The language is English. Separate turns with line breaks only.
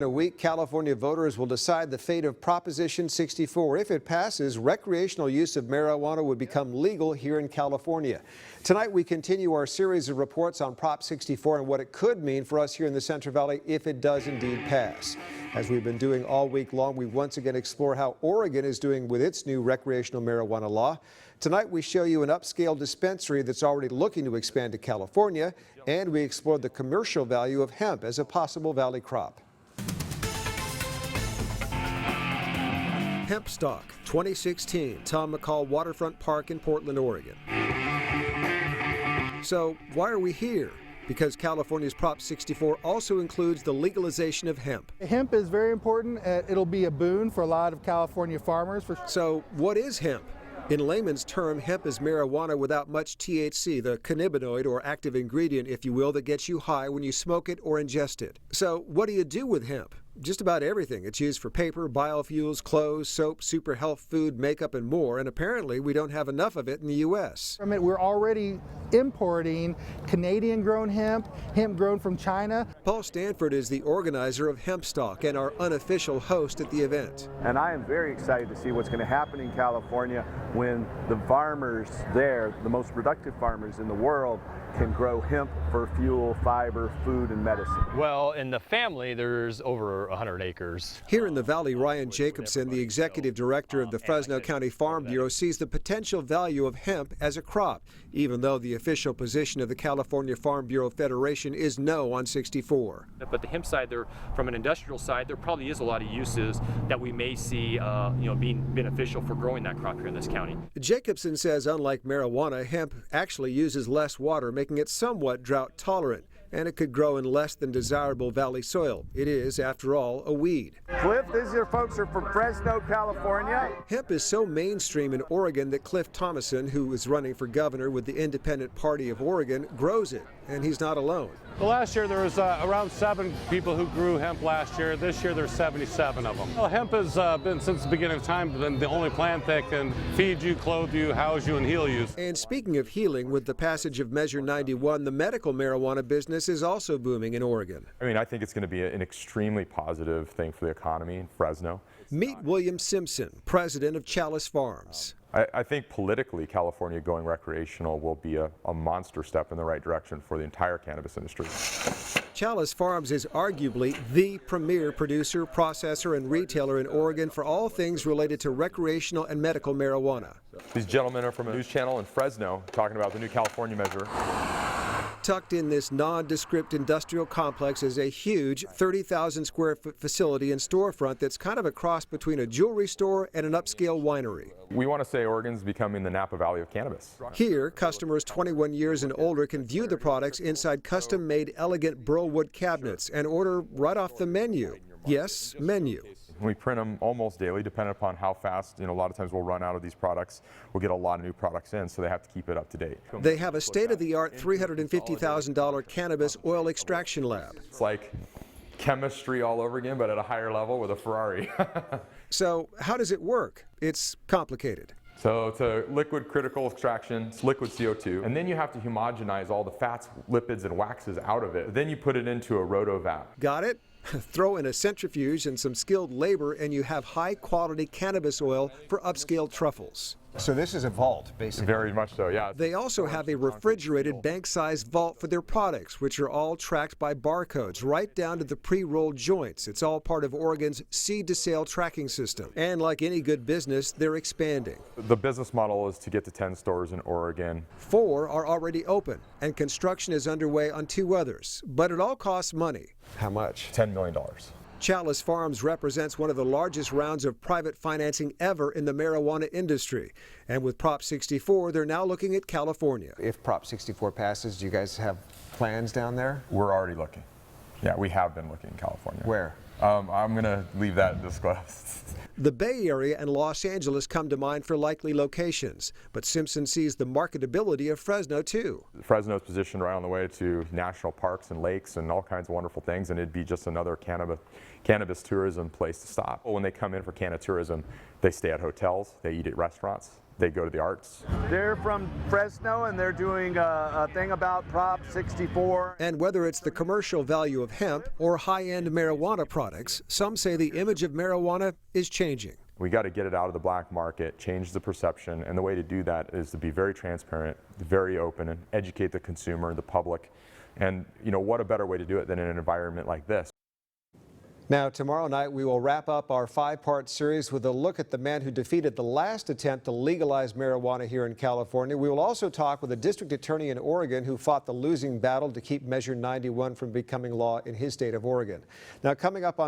In a week, California voters will decide the fate of Proposition 64. If it passes, recreational use of marijuana would become legal here in California. Tonight, we continue our series of reports on Prop 64 and what it could mean for us here in the Central Valley if it does indeed pass. As we've been doing all week long, we once again explore how Oregon is doing with its new recreational marijuana law. Tonight, we show you an upscale dispensary that's already looking to expand to California, and we explore the commercial value of hemp as a possible valley crop. Hempstock 2016, Tom McCall Waterfront Park in Portland, Oregon. So why are we here? Because California's Prop 64 also includes the legalization of hemp.
Hemp is very important. It'll be a boon for a lot of California farmers.
So what is hemp? In layman's term, hemp is marijuana without much THC, the cannabinoid or active ingredient, if you will, that gets you high when you smoke it or ingest it. So what do you do with hemp? Just about everything. It's used for paper, biofuels, clothes, soap, super health food, makeup, and more. And apparently we don't have enough of it in the U.S.
We're already importing Canadian-grown hemp, hemp grown from China.
Paul Stanford is the organizer of Hempstock and our unofficial host at the event.
And I am very excited to see what's going to happen in California when the farmers there, the most productive farmers in the world, can grow hemp for fuel, fiber, food, and medicine.
Well, in the family, there's over 100 acres.
Here in the Valley, Ryan Jacobson, the executive director of the Fresno County Farm Bureau, sees the potential value of hemp as a crop, even though the official position of the California Farm Bureau Federation is no on 64.
But the hemp side, from an industrial side, there probably is a lot of uses that we may see being beneficial for growing that crop here in this county.
Jacobson says unlike marijuana, hemp actually uses less water, making it somewhat drought tolerant, and it could grow in less than desirable valley soil. It is, after all, a weed.
Cliff, these are folks are from Fresno, California.
Hemp is so mainstream in Oregon that Cliff Thomason, who is running for governor with the Independent Party of Oregon, grows it, and he's not alone.
Well, last year there was around 7 people who grew hemp last year. This year there's 77 of them. Well, hemp has been, since the beginning of time, been the only plant that can feed you, clothe you, house you, and heal you.
And speaking of healing, with the passage of Measure 91, the medical marijuana business is also booming in Oregon.
I think it's going to be an extremely positive thing for the economy in Fresno.
Meet William Simpson, president of Chalice Farms.
I think politically, California going recreational will be a monster step in the right direction for the entire cannabis industry.
Chalice Farms is arguably the premier producer, processor, and retailer in Oregon for all things related to recreational and medical marijuana.
These gentlemen are from a news channel in Fresno talking about the new California measure.
Tucked in this nondescript industrial complex is a huge 30,000 square foot facility and storefront that's kind of a cross between a jewelry store and an upscale winery.
We want to say Oregon's becoming the Napa Valley of cannabis.
Here, customers 21 years and older can view the products inside custom-made elegant burlwood cabinets and order right off the menu. Yes, menu.
We print them almost daily, depending upon how fast. A lot of times we'll run out of these products. We'll get a lot of new products in, so they have to keep it up to date.
They have a state-of-the-art $350,000 cannabis oil extraction lab.
It's like chemistry all over again, but at a higher level with a Ferrari.
So how does it work? It's complicated.
So it's a liquid critical extraction, it's liquid CO2, and then you have to homogenize all the fats, lipids, and waxes out of it. Then you put it into a rotovac.
Got it? Throw in a centrifuge and some skilled labor and you have high-quality cannabis oil for upscale truffles.
So this is a vault, basically.
Very much so, yeah.
They also have a refrigerated bank-sized vault for their products, which are all tracked by barcodes right down to the pre-rolled joints. It's all part of Oregon's seed-to-sale tracking system. And like any good business, they're expanding.
The business model is to get to 10 stores in Oregon.
4 are already open, and construction is underway on 2 others. But it all costs money.
How much?
$10 million.
Chalice Farms represents one of the largest rounds of private financing ever in the marijuana industry. And with Prop 64, they're now looking at California.
If Prop 64 passes, do you guys have plans down there?
We're already looking. Yeah, we have been looking in California.
Where?
I'm going to leave that disclosed.
The Bay Area and Los Angeles come to mind for likely locations, but Simpson sees the marketability of Fresno too.
Fresno's positioned right on the way to national parks and lakes and all kinds of wonderful things, and it'd be just another cannabis tourism place to stop. When they come in for cannabis tourism, they stay at hotels, they eat at restaurants, they go to the arts.
They're from Fresno and they're doing a thing about Prop 64.
And whether it's the commercial value of hemp or high-end marijuana products, some say the image of marijuana is changing.
We got to get it out of the black market, change the perception, and the way to do that is to be very transparent, very open, and educate the consumer, the public. And what a better way to do it than in an environment like this.
Now, tomorrow night, we will wrap up our 5-part series with a look at the man who defeated the last attempt to legalize marijuana here in California. We will also talk with a district attorney in Oregon who fought the losing battle to keep Measure 91 from becoming law in his state of Oregon. Now, coming up on